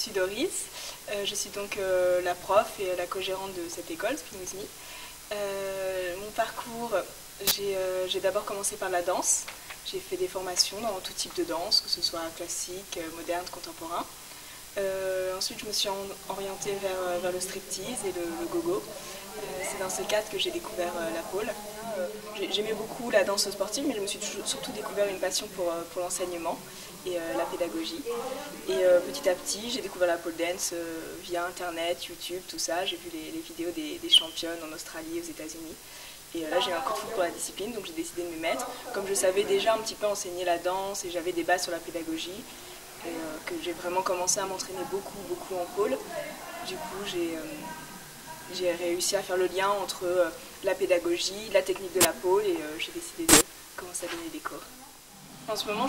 suis Doris, je suis donc la prof et la co-gérante de cette école, Spin With Me. Mon parcours, j'ai d'abord commencé par la danse. J'ai fait des formations dans tout type de danse, que ce soit classique, moderne, contemporain. Ensuite, je me suis orientée vers le striptease et le gogo. C'est dans ce cadre que j'ai découvert la pole. J'aimais beaucoup la danse sportive, mais je me suis surtout découvert une passion pour l'enseignement et la pédagogie. Et petit à petit, j'ai découvert la pole dance via Internet, YouTube, tout ça. J'ai vu les vidéos des championnes en Australie, aux États-Unis. Et là, j'ai eu un coup de foudre pour la discipline, donc j'ai décidé de m'y mettre. Comme je savais déjà un petit peu enseigner la danse et j'avais des bases sur la pédagogie, et que j'ai vraiment commencé à m'entraîner beaucoup en pole. Du coup, j'ai réussi à faire le lien entre la pédagogie, la technique de la pole et j'ai décidé de commencer à donner des cours. En ce moment,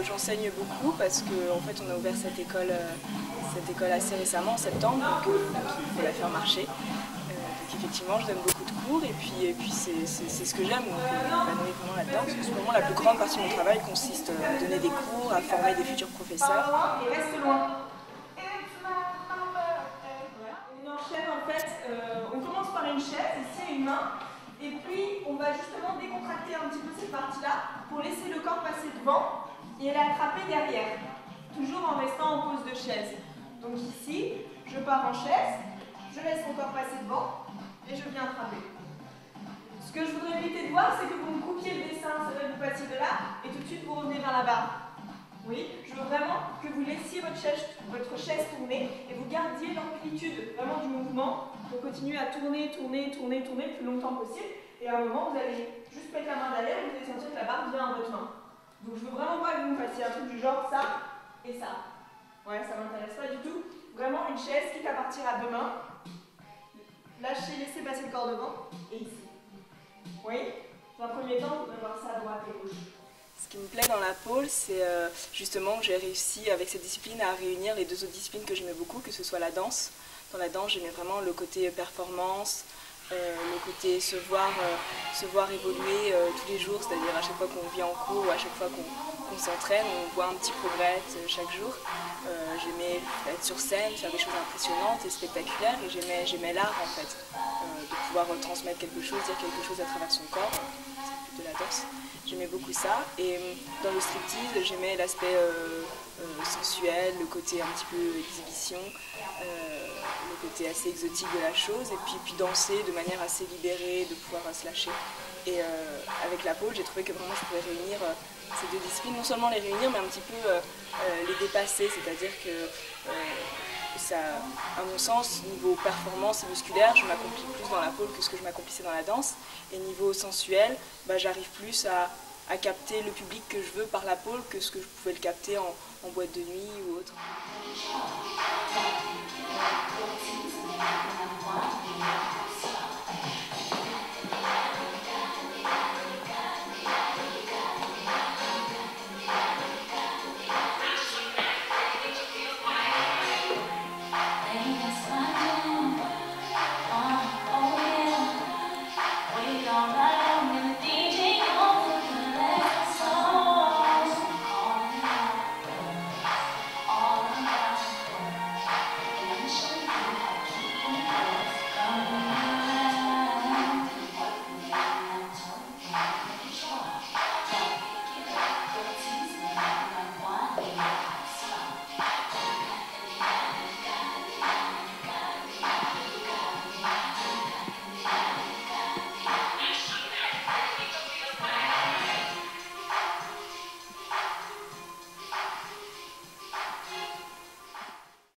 j'enseigne beaucoup parce qu'en fait, on a ouvert cette école assez récemment, en septembre, donc il faut la faire marcher. Donc effectivement, je donne beaucoup de cours et puis c'est ce que j'aime, donc je m'épanouis vraiment là-dedans. Parce qu'en ce moment, la plus grande partie de mon travail consiste à donner des cours, à former des futurs professeurs. Et reste loin. On enchaîne en fait, on commence par une chaise, ici une main, et puis on va justement décontracter un petit peu cette partie-là pour laisser le corps passer devant et l'attraper derrière, toujours en restant en pose de chaise. Donc ici, je pars en chaise, je laisse mon corps passer devant et je viens attraper. Ce que je voudrais éviter de voir, c'est que vous me coupiez le dessin, c'est vrai que vous passiez de là et tout de suite vous revenez vers la barre. Oui, je veux vraiment que vous laissiez votre chaise tourner et vous gardiez l'amplitude vraiment du mouvement pour continuer à tourner le plus longtemps possible. Et à un moment, vous allez juste mettre la main derrière et vous allez sentir que la barre vient à votre main. Donc je veux vraiment pas que vous me fassiez un truc du genre ça et ça. Ouais, ça m'intéresse pas du tout. Vraiment une chaise, quitte à partir à deux mains. Lâchez, laissez passer le corps devant et ici. Oui, dans un premier temps, vous allez voir ça à droite et gauche. Ce qui me plaît dans la pole, c'est justement que j'ai réussi avec cette discipline à réunir les deux autres disciplines que j'aimais beaucoup, que ce soit la danse. Dans la danse, j'aimais vraiment le côté performance, le côté se voir évoluer tous les jours, c'est-à-dire à chaque fois qu'on vient en cours ou à chaque fois qu'on s'entraîne, on voit un petit progrès chaque jour. J'aimais être sur scène, faire des choses impressionnantes et spectaculaires et j'aimais l'art en fait, de pouvoir transmettre quelque chose, dire quelque chose à travers son corps, c'est de la danse. J'aimais beaucoup ça et dans le striptease, j'aimais l'aspect sensuel, le côté un petit peu exhibition, le côté assez exotique de la chose et puis danser de manière assez libérée, de pouvoir se lâcher. Et avec la pole, j'ai trouvé que vraiment je pouvais réunir ces deux disciplines, non seulement les réunir mais un petit peu les dépasser, c'est-à-dire que ça, à mon sens, niveau performance et musculaire, je m'accomplis plus dans la pole que ce que je m'accomplissais dans la danse. Et niveau sensuel, j'arrive plus à capter le public que je veux par la pole que ce que je pouvais le capter en boîte de nuit ou autre.